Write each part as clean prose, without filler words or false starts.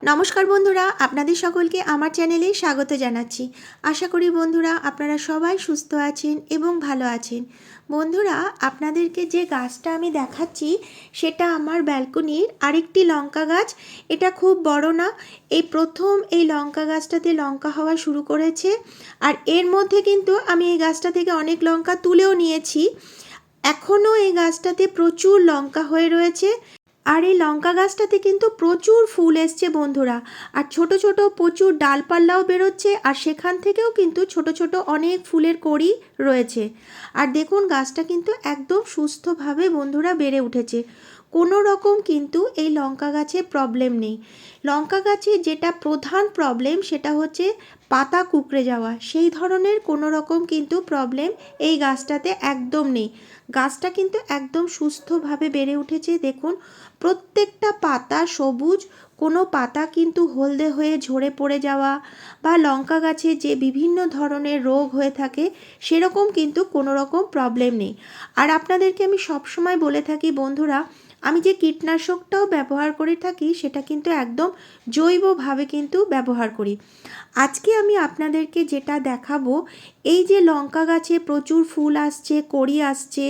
নমস্কার বন্ধুরা, আপনাদের সকলকে আমার চ্যানেলে স্বাগত জানাচ্ছি। আশা করি বন্ধুরা আপনারা সবাই সুস্থ আছেন এবং ভালো আছেন। বন্ধুরা, আপনাদেরকে যে গাছটা আমি দেখাচ্ছি সেটা আমার ব্যালকনির আরেকটি লঙ্কা গাছ। এটা খুব বড় না, এই প্রথম এই লঙ্কা গাছটাতে লঙ্কা হওয়া শুরু করেছে। আর এর মধ্যে কিন্তু আমি এই গাছটা থেকে অনেক লঙ্কা তুলেও নিয়েছি। এখনও এই গাছটাতে প্রচুর লঙ্কা হয়ে রয়েছে। আর এই লঙ্কা গাছটাতে কিন্তু প্রচুর ফুল এসছে বন্ধুরা। আর ছোট ছোট প্রচুর ডালপাল্লাও বেরোচ্ছে, আর সেখান থেকেও কিন্তু ছোট ছোট অনেক ফুলের কড়ি রয়েছে। আর দেখুন গাছটা কিন্তু একদম সুস্থভাবে বন্ধুরা বেড়ে উঠেছে। কোনো রকম কিন্তু এই লঙ্কা গাছে প্রবলেম নেই। লঙ্কা গাছে যেটা প্রধান প্রবলেম সেটা হচ্ছে পাতা কুঁকড়ে যাওয়া, সেই ধরনের কোনো রকম কিন্তু প্রবলেম এই গাছটাতে একদম নেই। গাছটা কিন্তু একদম সুস্থভাবে বেড়ে উঠেছে। দেখুন প্রত্যেকটা পাতা সবুজ, কোনো পাতা কিন্তু হলদে হয়ে ঝরে পড়ে যাওয়া বা লঙ্কা গাছে যে বিভিন্ন ধরনের রোগ হয়ে থাকে সেরকম কিন্তু কোনো রকম প্রবলেম নেই। আর আপনাদেরকে আমি সবসময় বলে থাকি বন্ধুরা, আমি যে কীটনাশকটাও ব্যবহার করে থাকি সেটা কিন্তু একদম জৈবভাবে কিন্তু ব্যবহার করি। আজকে আমি আপনাদেরকে যেটা দেখাবো, এই যে লঙ্কা গাছে প্রচুর ফুল আসছে, কড়ি আসছে,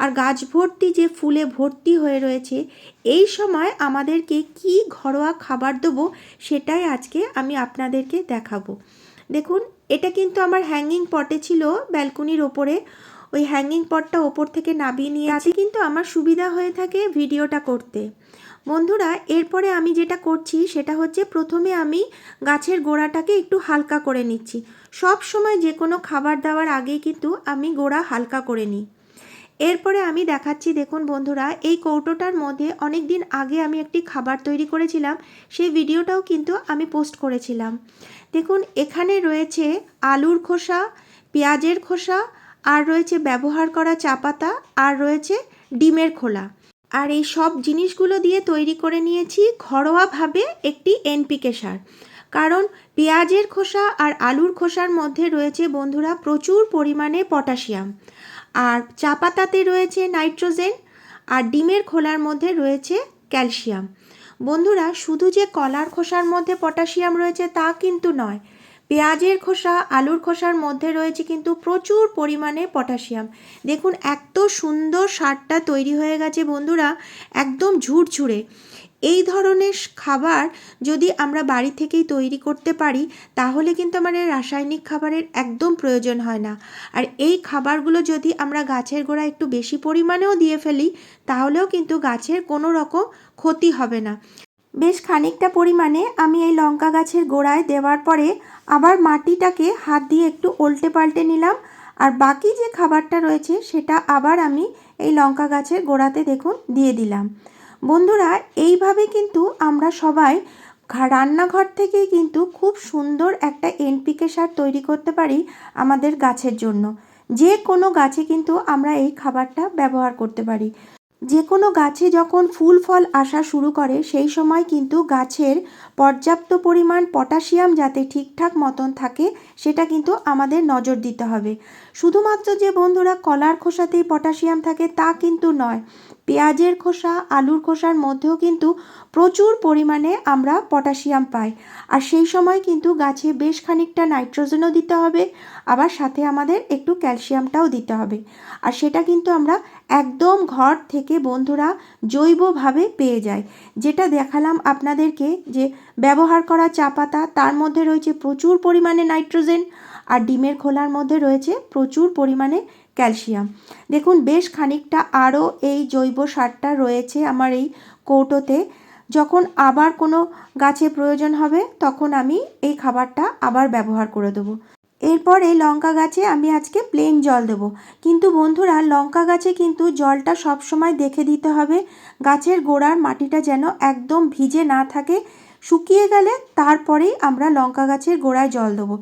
আর গাছ ভর্তি যে ফুলে ভর্তি হয়ে রয়েছে, এই সময় আমাদেরকে কি ঘরোয়া খাবার দেবো সেটাই আজকে আমি আপনাদেরকে দেখাবো। দেখুন এটা কিন্তু আমার হ্যাঙ্গিং পটে ছিল ব্যালকনির ওপরে। ওই হ্যাঙ্গিং পটটা ওপর থেকে নামিয়ে নিয়ে আছে, কিন্তু আমার সুবিধা হয়ে থাকে ভিডিওটা করতে। বন্ধুরা, এরপরে আমি যেটা করছি সেটা হচ্ছে প্রথমে আমি গাছের গোড়াটাকে একটু হালকা করে নিচ্ছি। সব সময় যে কোনো খাবার দেওয়ার আগেই কিন্তু আমি গোড়া হালকা করে নিই। এরপরে আমি দেখাচ্ছি, দেখুন বন্ধুরা, এই কৌটোটার মধ্যে অনেক দিন আগে আমি একটি খাবার তৈরি করেছিলাম, সেই ভিডিওটাও কিন্তু আমি পোস্ট করেছিলাম। দেখুন এখানে রয়েছে আলুর খোসা, পেঁয়াজের খোসা, আর রয়েছে ব্যবহার করা চা পাতা, আর রয়েছে ডিমের খোলা। আর এই সব জিনিসগুলো দিয়ে তৈরি করে নিয়েছি ঘরোয়াভাবে একটি এনপিকে সার। কারণ পেঁয়াজের খোসা আর আলুর খোসার মধ্যে রয়েছে বন্ধুরা প্রচুর পরিমাণে পটাশিয়াম, আর চা পাতাতে রয়েছে নাইট্রোজেন, আর ডিমের খোলার মধ্যে রয়েছে ক্যালসিয়াম। বন্ধুরা, শুধু যে কলার খোসার মধ্যে পটাশিয়াম রয়েছে তা কিন্তু নয়, পেঁয়াজের খোসা আলুর খোসার মধ্যে রয়েছে কিন্তু প্রচুর পরিমাণে পটাশিয়াম। দেখুন এত সুন্দর সারটা তৈরি হয়ে গেছে বন্ধুরা, একদম ঝুরঝুরে। এই ধরনের খাবার যদি আমরা বাড়ি থেকেই তৈরি করতে পারি তাহলে কিন্তু আমাদের রাসায়নিক খাবারের একদম প্রয়োজন হয় না। আর এই খাবারগুলো যদি আমরা গাছের গোড়ায় একটু বেশি পরিমাণেও দিয়ে ফেলি তাহলেও কিন্তু গাছের কোনো রকম ক্ষতি হবে না। বেশ খানিকটা পরিমাণে আমি এই লঙ্কা গাছের গোড়ায় দেওয়ার পরে আবার মাটিটাকে হাত দিয়ে একটু উল্টে পাল্টে নিলাম, আর বাকি যে খাবারটা রয়েছে সেটা আবার আমি এই লঙ্কা গাছের গোড়াতে দেখুন দিয়ে দিলাম। বন্ধুরা, এইভাবে কিন্তু আমরা সবাই রান্নাঘর থেকেই কিন্তু খুব সুন্দর একটা এনপিকে সার তৈরি করতে পারি আমাদের গাছের জন্য। যে কোনো গাছে কিন্তু আমরা এই খাবারটা ব্যবহার করতে পারি। যে কোনো গাছে যখন ফুল ফল আসা শুরু করে সেই সময় কিন্তু গাছের পর্যাপ্ত পরিমাণ পটাশিয়াম যাতে ঠিকঠাক মতন থাকে সেটা কিন্তু আমাদের নজর দিতে হবে। শুধুমাত্র যে বন্ধুরা কলার খোসাতেই পটাশিয়াম থাকে তা কিন্তু নয়, পেঁয়াজের খোসা আলুর খোসার মধ্যেও কিন্তু প্রচুর পরিমাণে আমরা পটাশিয়াম পাই। আর সেই সময় কিন্তু গাছে বেশ খানিকটা নাইট্রোজেনও দিতে হবে, আবার সাথে আমাদের একটু ক্যালসিয়ামটাও দিতে হবে। আর সেটা কিন্তু আমরা একদম ঘর থেকে বন্ধুরা জৈবভাবে পেয়ে যাই। যেটা দেখালাম আপনাদেরকে যে ব্যবহার করা চা পাতা, তার মধ্যে রয়েছে প্রচুর পরিমাণে নাইট্রোজেন, আর ডিমের খোলার মধ্যে রয়েছে প্রচুর পরিমাণে ক্যালসিয়াম। দেখুন বেশ খানিকটা আরও এই জৈব সারটা রয়েছে আমার এই কৌটোতে। যখন আবার কোনো গাছে প্রয়োজন হবে তখন আমি এই খাবারটা আবার ব্যবহার করে দেবো। এরপরে লঙ্কা গাছে আমি আজকে প্লেন জল দেবো। কিন্তু বন্ধুরা, লঙ্কা গাছে কিন্তু জলটা সব সময় দেখে দিতে হবে, গাছের গোড়ার মাটিটা যেন একদম ভিজে না থাকে। শুকিয়ে গেলে তারপরেই আমরা লঙ্কা গাছের গোড়ায় জল দেবো।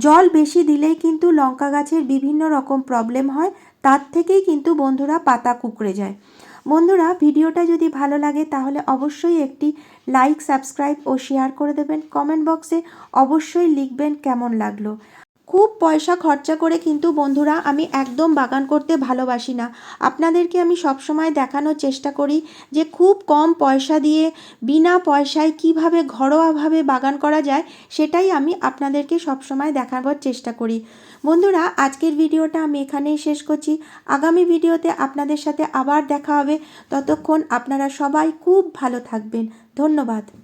জল বেশি দিলেই কিন্তু লঙ্কা গাছের বিভিন্ন রকম প্রবলেম হয়, তার থেকেই কিন্তু বন্ধুরা পাতা কুঁকড়ে যায়। বন্ধুরা, ভিডিওটা যদি ভালো লাগে তাহলে অবশ্যই একটি লাইক সাবস্ক্রাইব ও শেয়ার করে দেবেন। কমেন্ট বক্সে অবশ্যই লিখবেন কেমন লাগলো। খুব পয়সা খরচা করে কিন্তু বন্ধুরা আমি একদম বাগান করতে ভালোবাসি না। আপনাদেরকে আমি সবসময় দেখানোর চেষ্টা করি যে খুব কম পয়সা দিয়ে বিনা পয়সায় কিভাবে ঘরোয়াভাবে বাগান করা যায়, সেটাই আমি আপনাদেরকে সবসময় দেখাবার চেষ্টা করি। বন্ধুরা, আজকের ভিডিওটা আমি এখানেই শেষ করছি। আগামী ভিডিওতে আপনাদের সাথে আবার দেখা হবে। ততক্ষণ আপনারা সবাই খুব ভালো থাকবেন। ধন্যবাদ।